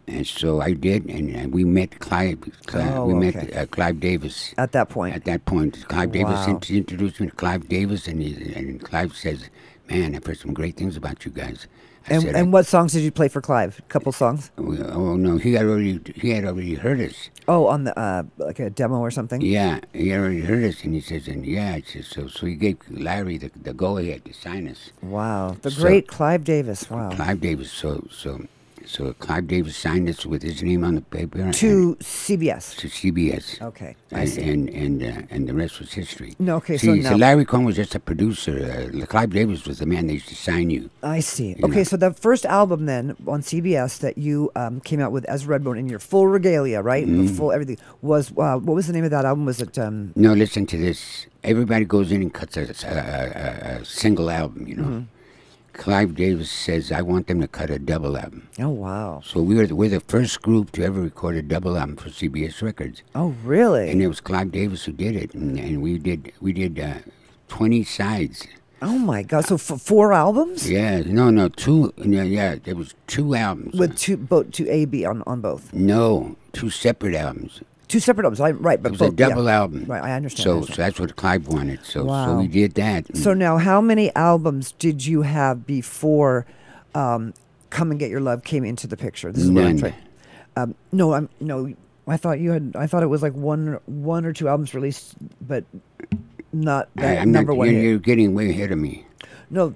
And so I did, and we met Clive. Clive Davis. At that point. At that point, Clive Wow. Davis introduced me to Clive Davis, and Clive says, "Man, I've heard some great things about you guys." And what songs did you play for Clive? A couple songs? Oh no, he had already heard us. Oh, on the like a demo or something? Yeah, he already heard us, and he says, so he gave Larry the go ahead to sign us. Wow, the great Clive Davis. Wow. Clive Davis. So Clive Davis signed us with his name on the paper To CBS. to CBS. Okay, I see. And the rest was history. No, okay, See, so now- Larry Cohn was just a producer. Clive Davis was the man that used to sign you. I see. You Okay, know. so the first album then on CBS that you came out with as Redbone in your full regalia, right? Mm-hmm. The full everything was. What was the name of that album? Was it? No, listen to this. Everybody goes in and cuts a single album, you know. Mm-hmm. Clive Davis says, I want them to cut a double album. Oh wow. So we're the first group to ever record a double album for CBS Records. Oh really? And it was Clive Davis who did it. And we did 20 sides. Oh my God! So for 4 albums? Yeah, no, 2. Yeah, there was 2 albums. With two A B on both. No, 2 separate albums. 2 separate albums, right? But It was a both, yeah. double album. Right, I understand. So that's what Clive wanted. So Wow. we did that. So now, how many albums did you have before "Come and Get Your Love" came into the picture? This is what I'm None. trying. No. I thought you had. I thought it was like one or 2 albums released, but not that I'm number not, one hit. you're getting way ahead of me. No,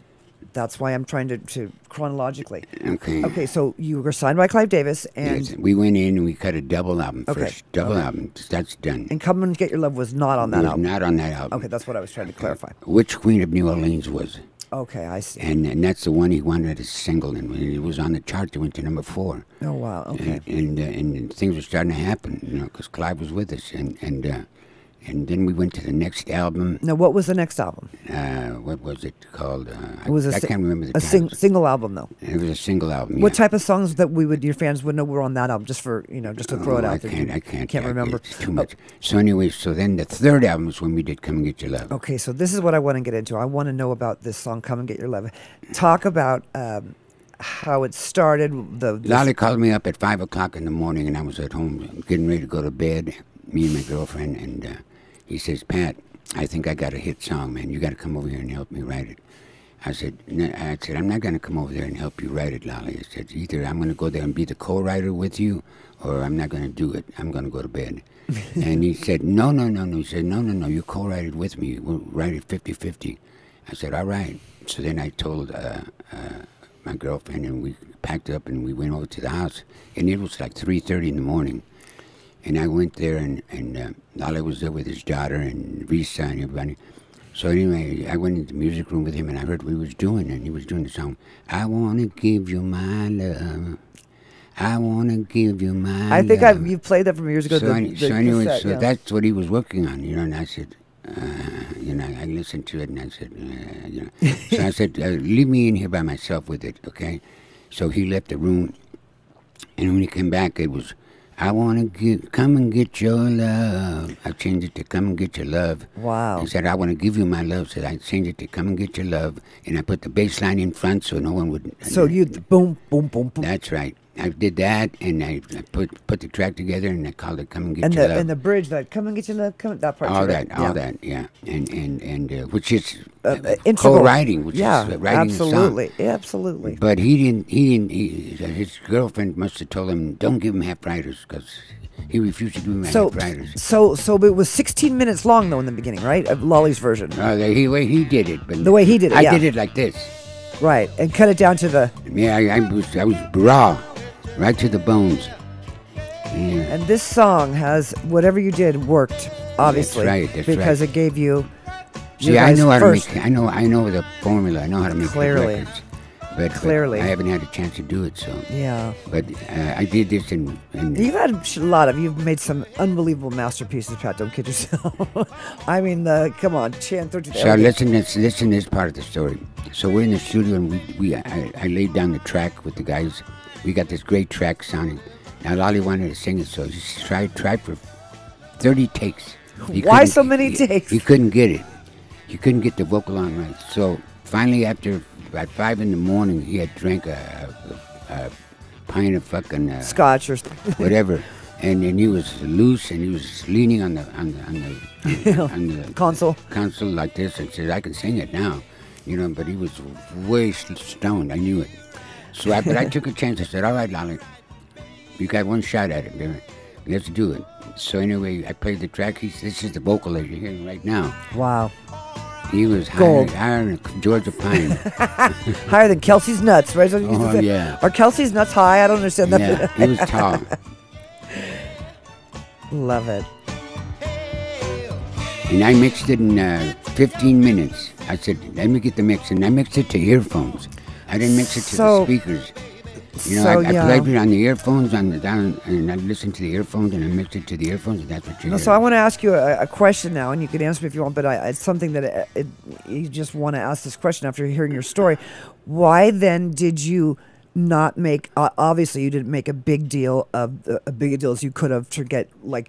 that's why I'm trying to chronologically. Okay. Okay, so you were signed by Clive Davis, and Yes, we went in and we cut a double album Okay, first. Double okay. album. That's done. "Come and Get Your Love" was not on It that was album. not on that album. Okay, that's what I was trying to clarify. Which Queen of New Orleans was? Okay, I see. And that's the one he wanted as a single, and when it was on the chart, it went to number 4. Oh wow. Okay. And things were starting to happen, because Clive was with us, and then we went to the next album. Now, what was the next album? What was it called? It was I can't remember the a titles. single album though. It was a single album. What yeah. type of songs that your fans would know were on that album? Just for just to throw it out I there. can't remember. It's too much. So anyway, so then the third album was when we did "Come and Get Your Love." Okay, so this is what I want to get into. I want to know about this song, "Come and Get Your Love." Talk about how it started. Lolly called me up at 5 o'clock in the morning, and I was at home getting ready to go to bed. Me and my girlfriend, and he says, "Pat, I think I got a hit song, man. You got to come over here and help me write it." I said, I'm not going to come over there and help you write it, Lolly. I said, either I'm going to go there and be the co-writer with you, or I'm not going to do it. I'm going to go to bed. And he said, no. He said, no, you co-write it with me. We'll write it 50-50. I said, all right. So then I told my girlfriend, and we packed up and we went over to the house. And it was like 3:30 in the morning. And I went there, and Lolly was there with his daughter and Risa and everybody. So anyway, I went into the music room with him, and I heard what he was doing, and he was doing the song, "I want to give you my love. I want to give you my love." I think you played that from years ago. So, cassette, that's what he was working on, and I said, I listened to it, and I said, So I said, leave me in here by myself with it, okay? So he left the room, and when he came back, it was, "I want to come and get your love." I changed it to "Come and Get Your Love." Wow. He said, "I want to give you my love." So I changed it to "Come and Get Your Love," and I put the bass line in front so no one would. So you boom, boom, boom, boom. That's right. I did that, and I put the track together, and I called it "Come and Get Your Love." And the bridge, that "Come and Get Your Love," that part. all too, right? that, yeah, and which is Integral. co-writing, which yeah, is writing absolutely, the song. absolutely. But he didn't. His girlfriend must have told him, "Don't give him half writers," because he refused to do my half writers. So it was 16 minutes long though in the beginning, right? Of Lolly's version. The way he did it, but The way he did it, I yeah. did it like this. Right, and cut it down to the. Yeah, I was raw, right to the bones. Yeah. And this song has whatever you did worked, obviously, That's because right. it gave you. See, I know how to make. I know the formula. I know how to make Clearly. records. But Clearly. I haven't had a chance to do it. So. Yeah. But I did this in You've had you've made some unbelievable masterpieces, Pat. Don't kid yourself. I mean, come on, chant. So listen to this part of the story. So we're in the studio, and I laid down the track with the guys. We got this great track sounding. Now Lolly wanted to sing it, so he tried for 30 takes. Why so many takes? He couldn't get it. He couldn't get the vocal on right. So finally, after about 5 in the morning, he had drank a pint of fucking Scotch or whatever, and he was loose, and he was leaning on the console like this, and said, "I can sing it now," But he was way stoned. I knew it. So, but I took a chance. I said, "All right, Lolly, you got one shot at it, baby. Let's do it." So anyway, I played the track. This is the vocal that you're hearing right now. Wow. He was higher than Georgia Pine. Higher than Kelsey's nuts, right? Oh, yeah. Are Kelsey's nuts high? I don't understand that. Yeah, he was tall. Love it. And I mixed it in 15 minutes. I said, let me get the mix. And I mixed it to earphones. I didn't mix it to the speakers. I played it on the earphones and I listened to the earphones and I mixed it to the earphones, and that's what you hear. So I want to ask you a question now, and you can answer me if you want, but it's something that you just want to ask this question after hearing your story. Why then did you not make, obviously you didn't make a big deal as you could have to get, what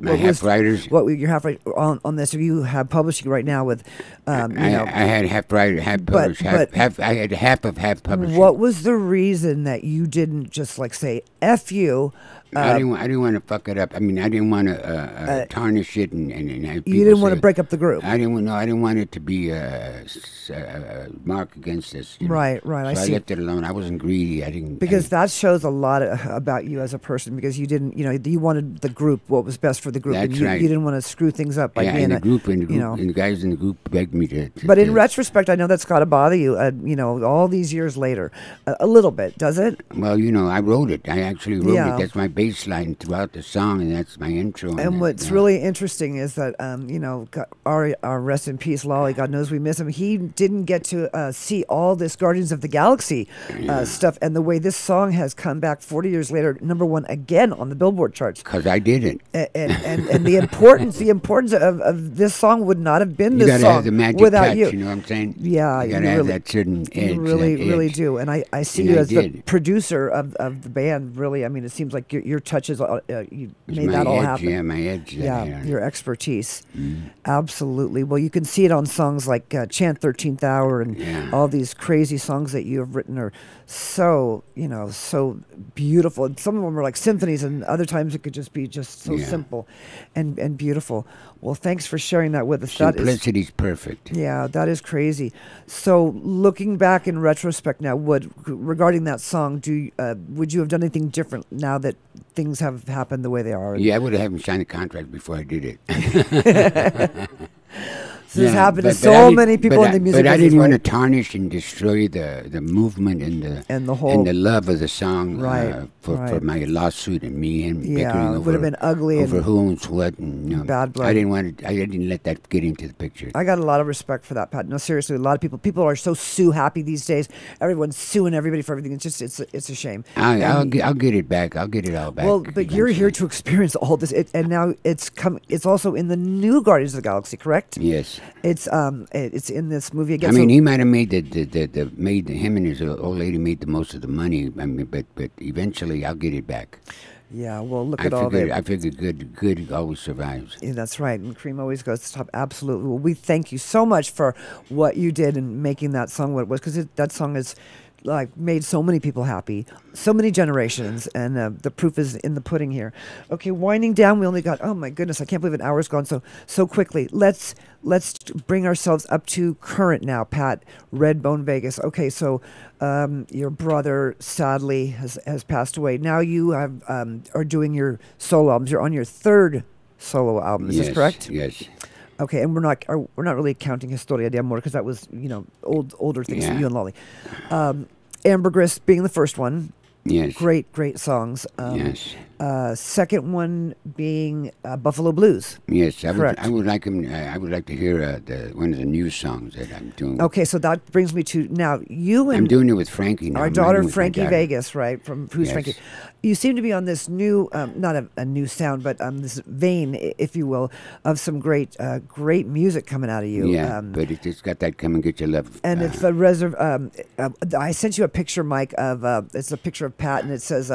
half writers. What you're half right on this? You have publishing right now with, I had half writer, half published, half. I had half of half publishing. What was the reason that you didn't just say F you? I didn't want to fuck it up. I mean, I didn't want to tarnish it and have people. You didn't want to break up the group. I didn't want it to be a mark against us. Right. So I see. left it alone. I wasn't greedy. Because that shows a lot about you as a person. Because you didn't, you wanted the group, what was best for the group. That's and right. You didn't want to screw things up by being and the group, and the guys in the group begged me to. But in retrospect, I know that's got to bother you. All these years later, a little bit, does it? Well, I wrote it. I actually wrote it. That's my bass line throughout the song, and that's my intro. And what's really interesting is that, our rest in peace, Lolly, God knows we miss him. He didn't get to see all this Guardians of the Galaxy stuff, and the way this song has come back 40 years later, #1 again on the Billboard charts. Because I did it. And the importance of this song would not have been this song have the magic without touch, you. You know what I'm saying? Yeah, you gotta have that certain edge. You really edge. do. And I see you as the producer of the band. Really, I mean, it seems like your touches, you made that all happen. Yeah, my edge. Yeah, your expertise. Absolutely. Well, you can see it on songs like Chant 13th Hour and all these crazy songs that you have written are so beautiful. And some of them are like symphonies, and other times it could just be so simple and beautiful. Well, thanks for sharing that with us. Simplicity's perfect. Yeah, that is crazy. So, looking back in retrospect now, regarding that song, would you have done anything different now that things have happened the way they are? Yeah, I would have signed a contract before I did it. This has happened to so many people in the music business. But I didn't want to tarnish and destroy the movement and the whole the love of the song for my lawsuit and me and bickering it would have been ugly over who owns what and bad blood. I didn't let that get into the picture. I got a lot of respect for that, Pat. No, seriously, a lot of people are so sue happy these days. Everyone's suing everybody for everything. It's a shame. I'll get it back. I'll get it all back. Well, but you're here to experience all this, and now it's also in the new Guardians of the Galaxy, correct? Yes. It's in this movie again. I mean, he might have made him and his old lady made the most of the money. I mean, but eventually I'll get it back. Yeah, well, look at all that. I figure good always survives. Yeah, that's right, and cream always goes to the top. Absolutely. Well, we thank you so much for what you did in making that song what it was, because that song is made so many people happy, so many generations, and the proof is in the pudding here. Okay, winding down, we only got, oh my goodness, I can't believe an hour's gone so quickly. Let's bring ourselves up to current now, Pat. Redbone Vegas. Okay, so your brother sadly has passed away. Now you are doing your solo albums. You're on your third solo album. Is this correct? Yes. Okay, and we're not really counting Historia de Amor because that was older things for you and Lolly. Ambergris being the first one. Yes. Great songs. Yes. Second one being Buffalo Blues. Yes, I would like him. I would like to hear one of the new songs that I'm doing. Okay, so that brings me to now you and I'm doing it with Frankie now. Our daughter Frankie Vegas, right? From Who's Frankie? You seem to be on this new, not a new sound, but this vein, if you will, of some great music coming out of you. Yeah, but it's got that "Come and Get Your Love." And it's I sent you a picture, Mike, of it's a picture of Pat, and it says.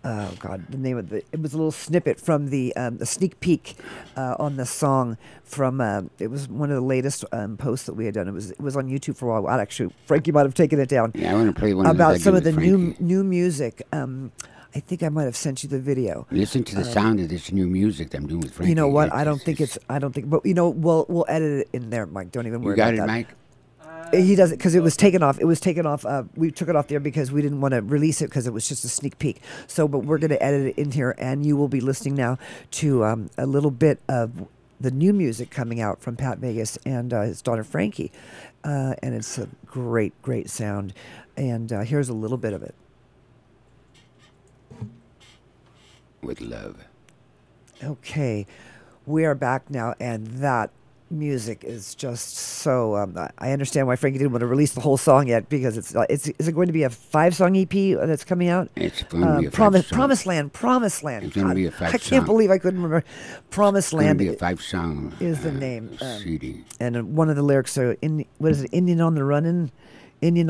oh God, the name of it was a little snippet from the sneak peek on the song from it was one of the latest posts that we had done. It was on YouTube for a while. Actually, Frankie might have taken it down. Yeah, I want to play one about of some of the Frankie. new music. I think I might have sent you the video. Listen to the sound of this new music that I'm doing with Frankie. You know what? I don't think, but you know, we'll edit it in there, Mike. Don't even worry You got about it, that. Mike? He does it because it was taken off. It was taken off. We took it off there because we didn't want to release it because it was just a sneak peek. So, but we're going to edit it in here, and you will be listening now to a little bit of the new music coming out from Pat Vegas and his daughter Frankie, and it's a great sound. And here's a little bit of it. With love. Okay, we are back now, and that music is just so. I understand why Frankie didn't want to release the whole song yet because is it going to be a 5-song EP that's coming out? It's going to be a Promised Land. It's going to be a 5-song. I can't believe I couldn't remember. Promised Land. It's going to be a 5-song. Is the name CD. And one of the lyrics are what is it? Indian on the Run. You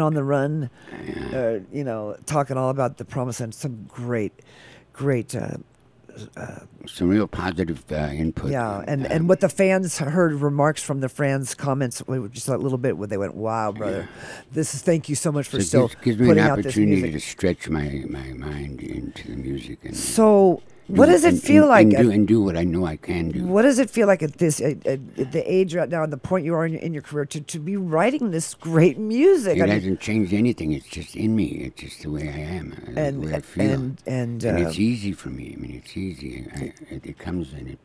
know, talking all about the Promised Land. Some great. Some real positive input. Yeah, and what the fans heard, remarks from the fans' comments, just a little bit where they went, "Wow, brother, thank you so much for still gives me putting an out this opportunity music." to stretch my mind into the music. And So, what does it feel like? And do what I know I can do. What does it feel like at this at the age right now and the point you are in your career to be writing this great music? It hasn't changed anything. It's just in me. It's just the way I am, the way I feel. And it's easy for me. I mean, it's easy. It comes in.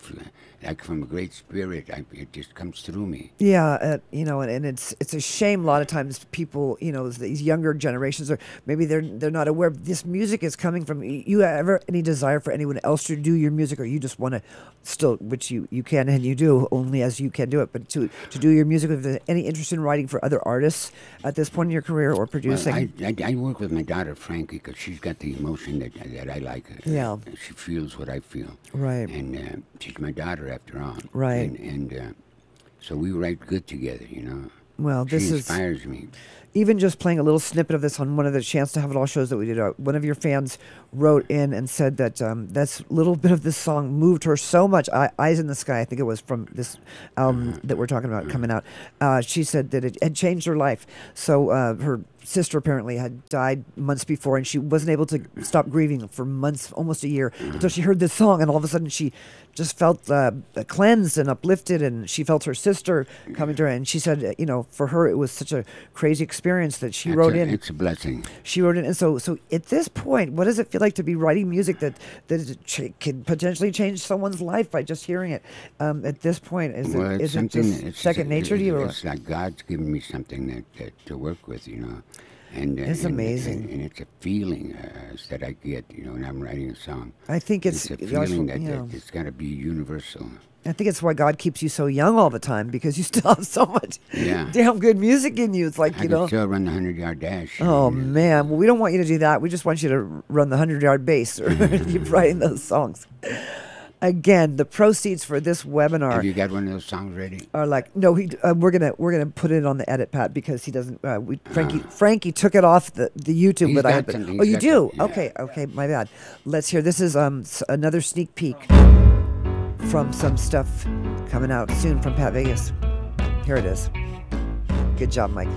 Like from a great spirit. It just comes through me. Yeah, you know, and it's a shame a lot of times people, you know, these younger generations are maybe they're not aware this music is coming from. You ever any desire for anyone else to do your music, or you just want to still, which you can and you do only as you can do it, but to do your music? Is there any interest in writing for other artists at this point in your career or producing? Well, I work with my daughter Frankie because she's got the emotion that I like. Yeah, she feels what I feel. Right. And she's my daughter after all. Right. And so we write good together, you know. Well, this she inspires me. Even just playing a little snippet of this on one of the Chance to Have It All shows that we did, one of your fans wrote in and said that that's little bit of this song moved her so much. Eyes in the Sky, I think it was from this album that we're talking about coming out. She said that it had changed her life. So her sister apparently had died months before, and she wasn't able to stop grieving for months, almost a year, until she heard this song, and all of a sudden she just felt cleansed and uplifted, and she felt her sister coming to her, and she said, you know, for her it was such a crazy experience that she wrote in. It's a blessing. She wrote in, and so at this point, what does it feel like to be writing music that can potentially change someone's life by just hearing it? At this point, is it just second nature to you? It's like God's given me something that to work with, you know. And it's amazing. And it's a feeling that I get, you know, when I'm writing a song. I think it's a feeling that it's got to be universal. I think it's why God keeps you so young all the time, because you still have so much damn good music in you. It's like, I can still run the 100-yard dash. Oh, man. Well, we don't want you to do that. We just want you to run the 100-yard bass or keep writing those songs. Again, the proceeds for this webinar. Have you got one of those songs ready? Are like no. We're gonna put it on the edit, Pat, because he doesn't. Frankie took it off the YouTube, but I had. Oh, you do? Yeah. Okay, my bad. Let's hear. This is another sneak peek from some stuff coming out soon from Pat Vegas. Here it is. Good job, Mike.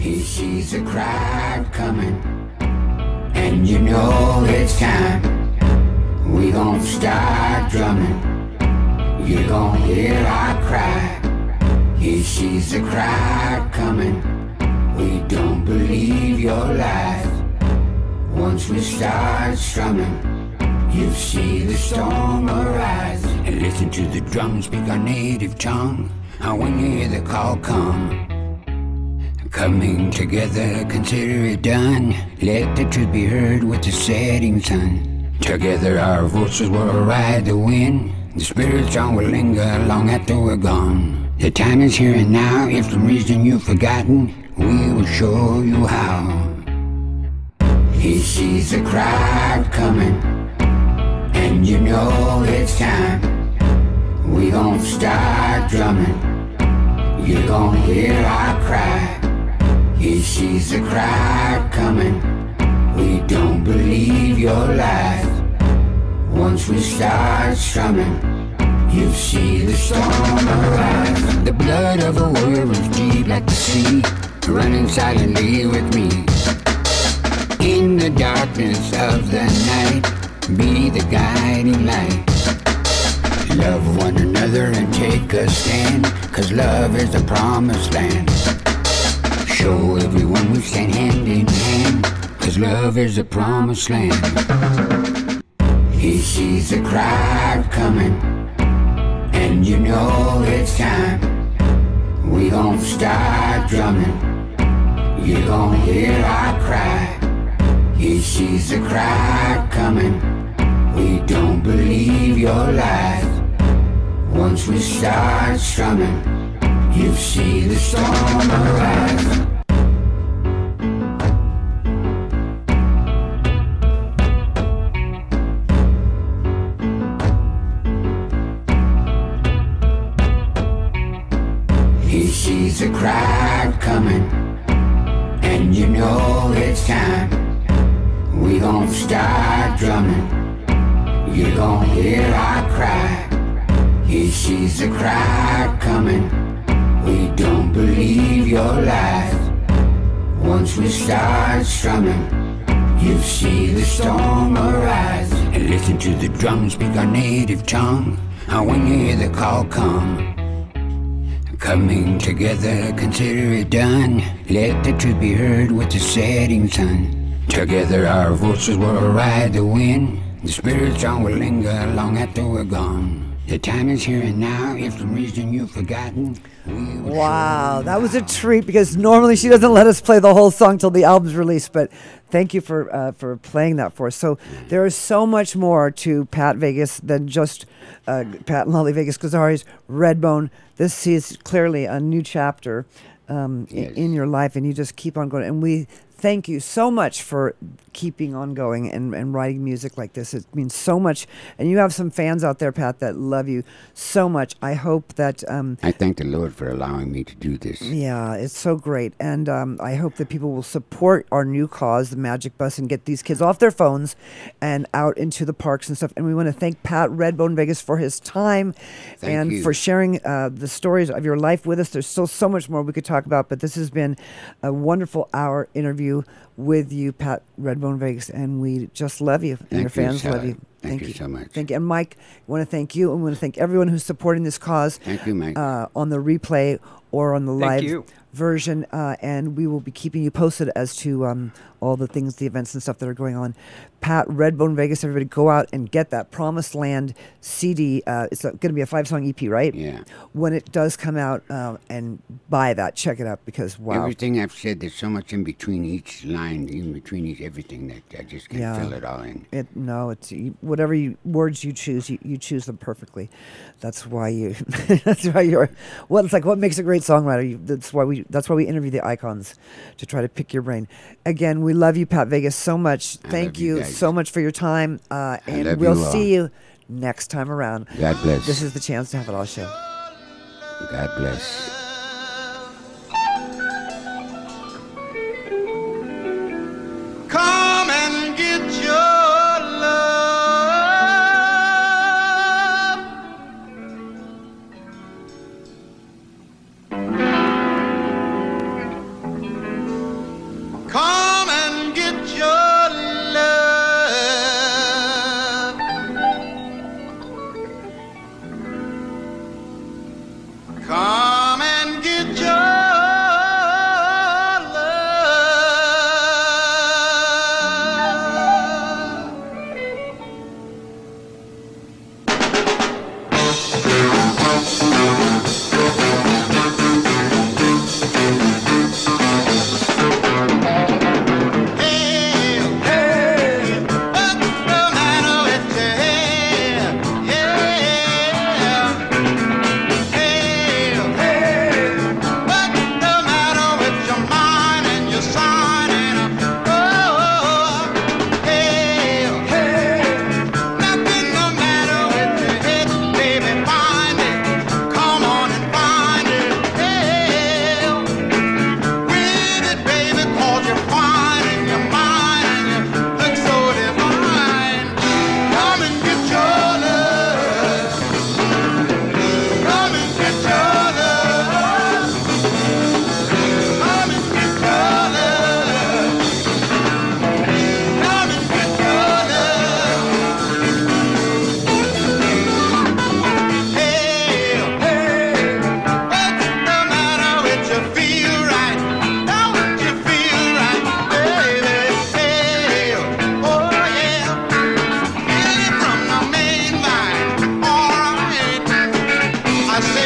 He sees a crowd coming, and you know it's time. We gon' start drumming. You gon' hear our cry. He sees the crowd coming. We don't believe your lies. Once we start strumming, you see the storm arise. And listen to the drums speak our native tongue. And when you hear the call come, coming together, consider it done. Let the truth be heard with the setting sun. Together our voices will ride the wind. The spirit song will linger long after we're gone. The time is here and now. If for reason you've forgotten, we will show you how. He sees the crowd coming, and you know it's time. We gon' start drumming. You gon' hear our cry. He sees the crowd coming. We don't believe your lies. Once we start strumming, you see the storm arise. The blood of a warrior runs deep like the sea, running silently with me. In the darkness of the night, be the guiding light. Love one another and take a stand, 'cause love is the promised land. Show everyone we stand hand in hand, 'cause love is the promised land. He sees the crowd coming, and you know it's time. We gon' start drumming, you gon' hear our cry. He sees the crowd coming, we don't believe your lies. Once we start strumming, you see the storm arise. He sees the crowd coming, and you know it's time. We gon' start drumming, you gon' hear our cry. He sees the crowd coming, we don't believe your lies. Once we start strumming, you see the storm arise. And listen to the drums speak our native tongue. And when you hear the call come, coming together, consider it done. Let the truth be heard with the setting sun. Together our voices will ride the wind. The spirit song will linger long after we're gone. The time is here and now. If for some reason you've forgotten, wow, that was a treat, because normally she doesn't let us play the whole song till the album's released. But thank you for playing that for us. So there is so much more to Pat Vegas than just Pat and Lolly Vegas Gazzari's Redbone. This is clearly a new chapter Yes. in your life, and you just keep on going. And we thank you so much for keeping on going and writing music like this. It means so much. And you have some fans out there, Pat, that love you so much. I hope that... I thank the Lord for allowing me to do this. yeah, it's so great. And I hope that people will support our new cause, the Magic Bus, and get these kids off their phones and out into the parks and stuff. And we want to thank Pat Redbone Vegas for his time Thank you. for sharing the stories of your life with us. There's still so much more we could talk about, but this has been a wonderful hour interview with you, Pat Redbone Vegas, and we just love you, and Thank your fans you, love Sally. you. Thank you so much. Thank you. And Mike, I want to thank you, and we want to thank everyone who's supporting this cause. Thank you, Mike. On the replay or on the Thank live you. version, and we will be keeping you posted as to all the things, the events and stuff that are going on. Pat Redbone Vegas, everybody go out and get that Promised Land CD. It's going to be a 5-song EP, right? Yeah. When it does come out, and buy that, check it out, because wow. Everything I've said, there's so much in between each line, in between each everything, that I just can't Yeah. fill it all in. It's whatever words you choose, you choose them perfectly. That's why you. That's why you're. Well, it's like what makes a great songwriter. That's why we interview the icons, to try to pick your brain. Again, we love you, Pat Vegas, so much. I Thank love you you guys. so much for your time, and love we'll you all. see you next time around. God bless. This is the Chance to Have It All show. God bless. Come and get your love. Come and get your love. Come and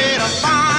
made a fine